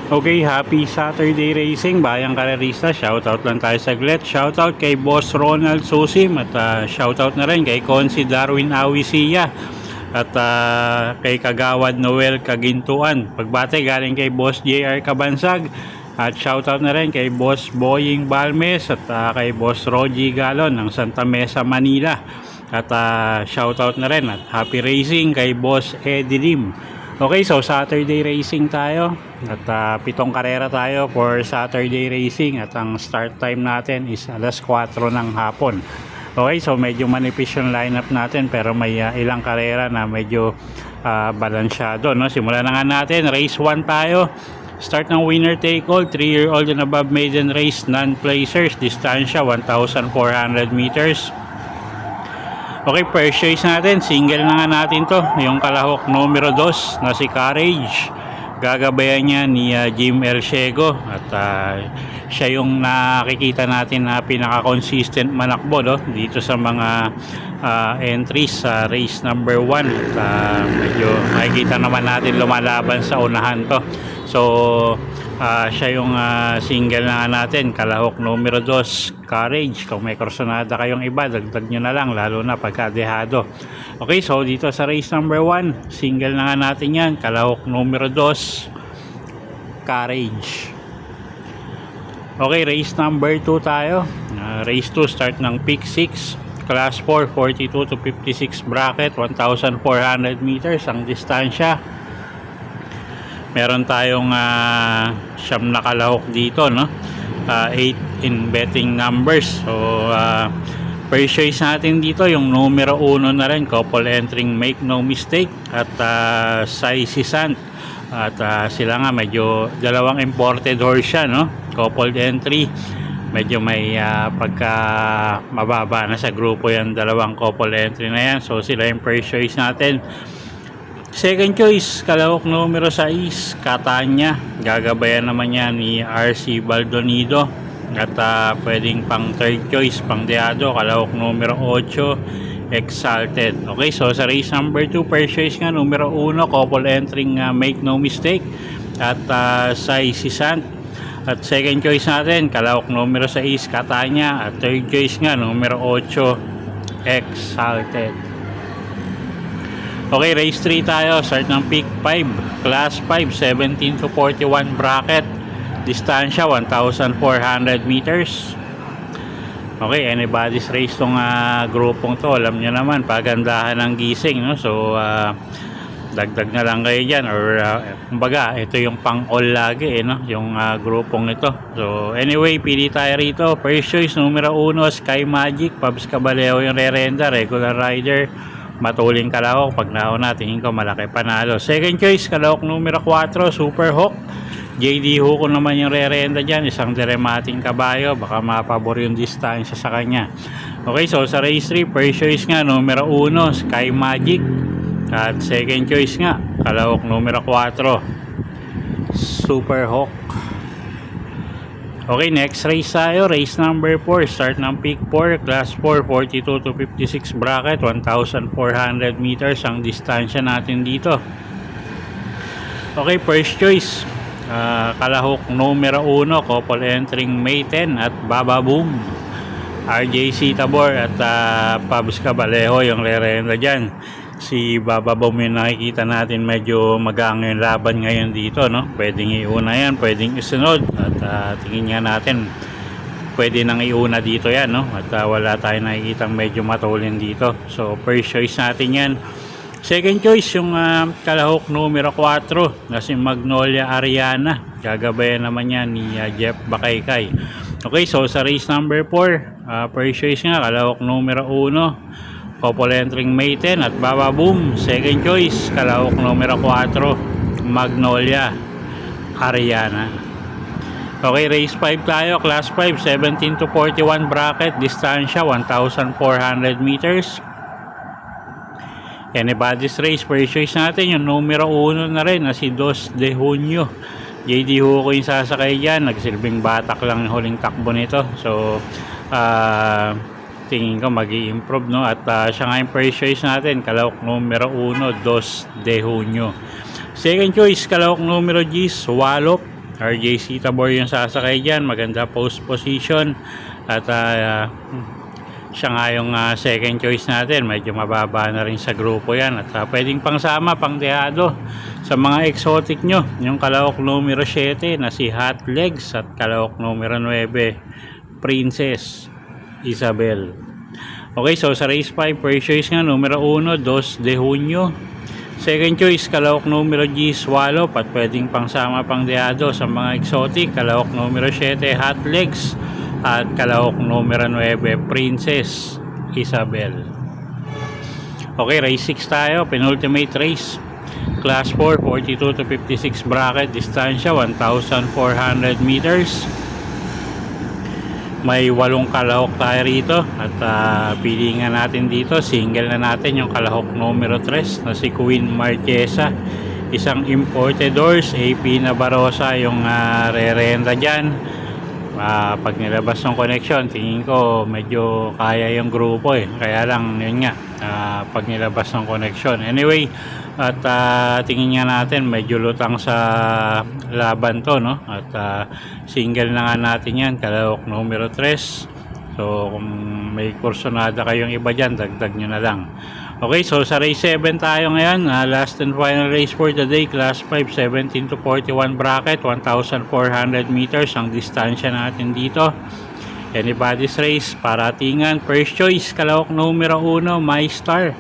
Okay, happy Saturday racing, bayang karerista. Shoutout lang tayo saglit. Shoutout kay Boss Ronald Susim at shoutout na rin kay Consi Darwin Awisia at kay Kagawad Noel Kagintuan. Pagbate galing kay Boss JR Kabansag at shoutout na rin kay Boss Boying Balmes at kay Boss Rogie Galon ng Santa Mesa, Manila. At shoutout na rin at happy racing kay Boss Eddie Lim. Okay, so Saturday racing tayo at 7 karera tayo for Saturday racing at ang start time natin is alas 4 ng hapon. Okay, so medyo manipis yung lineup natin pero may ilang karera na medyo balansyado, no? Simulan na nga natin. Race 1 tayo. Start ng winner take all, 3-year-old and above maiden race, non-placers, distansya 1,400 meters. Okay, first choice natin, single na nga natin to, yung kalahok numero 2 na si Courage. Gagabayan niya ni Jim Elshego at siya yung nakikita natin na pinaka-consistent manakbo, no? Dito sa mga entries sa race number 1 at medyo makikita naman natin lumalaban sa unahan to. So siya yung single na natin, kalahok numero 2, Courage. Kung may kursonada kayong iba, dagdag nyo na lang, lalo na pagkadehado. Okay, so dito sa race number 1, single na nga natin yan, kalahok numero 2, Courage. Okay, race number 2 tayo. Race 2, start ng pick 6, class 4, 42 to 56 bracket, 1,400 meters ang distansya. Meron tayong siyam na kalahok dito, no? 8 in betting numbers. So first choice natin dito yung numero 1 na rin, couple entering Make No Mistake at Sai Sisant. At sila nga medyo dalawang imported horse siya, no? Couple entry, medyo may pagka mababa na sa grupo yan, dalawang couple entry na yan. So sila yung first choice natin. Second choice, kalahok numero 6, Catania. Gagabayan naman yan ni RC Baldonido. At pwedeng pang third choice, pang deado, kalahok numero 8, Exalted. Okay, so sa race number 2, first choice nga, numero 1, couple entering Make No Mistake at Sai Sisant. At second choice natin, kalahok numero 6, Catania. At third choice nga, numero 8, Exalted. Okay, race 3 tayo. Start ng pick 5, class 5, 17 to 41 bracket, distansya 1,400 meters. Okay, anybody's race tong grupong to. Alam nyo naman, pagandahan ng gising, no? So dagdag na lang kayo dyan, or kumbaga ito yung pang all lagi, no? Yung grupong ito. So anyway, pili tayo rito. First choice, numero 1, Sky Magic. Pabs Caballero yung rerenda, regular rider, matuling kalahok. Pag nauna, tingin ko malaki panalo. Second choice, kalahok numero 4, Super Hawk. JD Huko naman yung rerenda dyan, isang deremating kabayo, baka mapabor yung distansya sa kanya. Okay, so sa race 3, first choice nga, numero 1, Sky Magic. At second choice nga, kalahok numero 4, Super Hawk. Okay, next race tayo, race number 4, start ng pick 4, class 4, 42 to 56 bracket, 1,400 meters ang distansya natin dito. Okay, first choice, kalahok numero 1, couple entering May 10 at Baba Boom. RJC Tabor at Pabs Caballero yung rerenda dyan. Si Baba Boom yung nakikita natin, medyo magang yung laban ngayon dito, no? Pwedeng iuna yan, pwedeng isunod, at tingin nga natin pwede nang iuna dito yan, no? At wala tayong nakikita medyo matulin dito. So first choice natin yan. Second choice, yung kalahok numero 4 na si Magnolia Ariana. Gagabayan naman yan ni Jeff Bakaykay. Okay, so sa race number 4, first choice nga, kalahok numero 1, couple entering May 10 at Baba Boom. Second choice, kalahok numero 4, Magnolia Ariana. Okay, race 5 tayo, class 5, 17 to 41 bracket, distansya 1,400 meters. Anybody's Race, first choice natin yung numero 1 na rin na si 2 de Junio. JD Huko yung sasakay dyan, nagsilbing batak lang yung huling takbo nito. So tingin ko mag-i-improve, no? At siya nga yung first choice natin, kalahok numero 1, 2 de Junio. Second choice, kalahok numero G, Swalop. RJ Tabor yung sasakay dyan, maganda post position. At siya nga yung second choice natin, medyo mababa na rin sa grupo yan. At pwedeng pangsama, pangdehado sa mga exotic nyo, yung kalahok numero 7 na si Hot Legs at kalahok numero 9, Princess Isabel. Okay, so sa race 5, first choice nga numero 1, 2 de Junio. Second choice, kalahok numero G, Swallow, at pwedeng pangsama pangdehado sa mga exotic, kalahok numero 7, Hot Legs, at kalahok numero 9, Princess Isabel. Okay, race 6 tayo, penultimate race. Class 4, 42 to 56 bracket, distansya 1,400 meters. May 8 kalahok tayo rito at pili nga natin dito, single na natin yung kalahok numero 3 na si Queen Marquesa. Isang imported horse, AP Nabarosa yung re-renta dyan. Pag nilabas ng connection, tingin ko medyo kaya yung grupo kaya lang yun nga, pag nilabas ng connection. Anyway, at tingin nga natin medyo lutang sa laban to, no? At single na nga natin yan, kalahok numero 3. So kung may kursonada kayong iba dyan, dagdag nyo na lang. Okay, so sa race 7 tayo ngayon, last and final race for the day, class 5, 17 to 41 bracket, 1,400 meters ang distansya natin dito. Anybody's Race, paratingan, first choice, kalahok numero 1, My Star.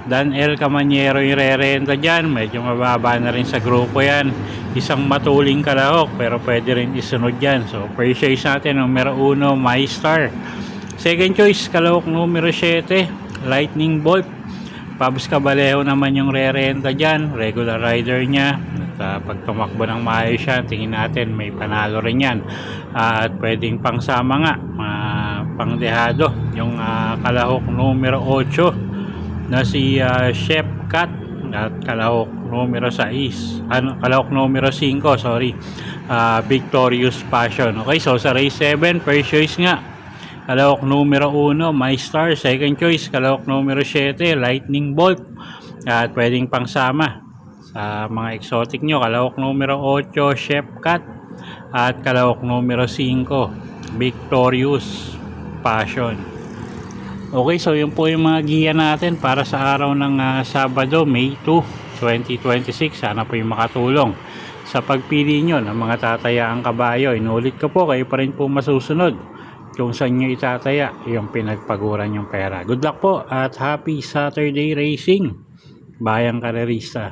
Dan L. Camanyero yung re-renta dyan, medyo mababa na rin sa grupo yan. Isang matuling kalahok, pero pwede rin isunod dyan. So first choice natin, numero 1, My Star. Second choice, kalahok numero 7, Lightning Bolt. Pabs Cabalejo naman yung re-renta dyan, regular rider niya. At pag tumakbo ng maayos siya, tingin natin may panalo rin yan. At pwedeng pangsama nga, pangdehado, yung kalahok numero 8 na si Chef Cat. At kalahok numero 6, kalahok numero 5, sorry, Victorious Passion. Okay, so sa race 7, first choice nga, kalahok numero 1, My Star. Second choice, kalahok numero 7, Lightning Bolt. At pwedeng pangsama sa mga exotic nyo, kalahok numero 8, Chef Cat. At kalahok numero 5, Victorious Passion. Okay, so yun po yung mga giya natin para sa araw ng Sabado, May 2, 2026. Sana po yung makatulong sa pagpili nyo ng mga tatayaang kabayo. Inulit ko po, kayo pa rin po masusunod kung saan nyo itataya yung pinagpaguran yung pera. Good luck po at happy Saturday racing, bayang karerista.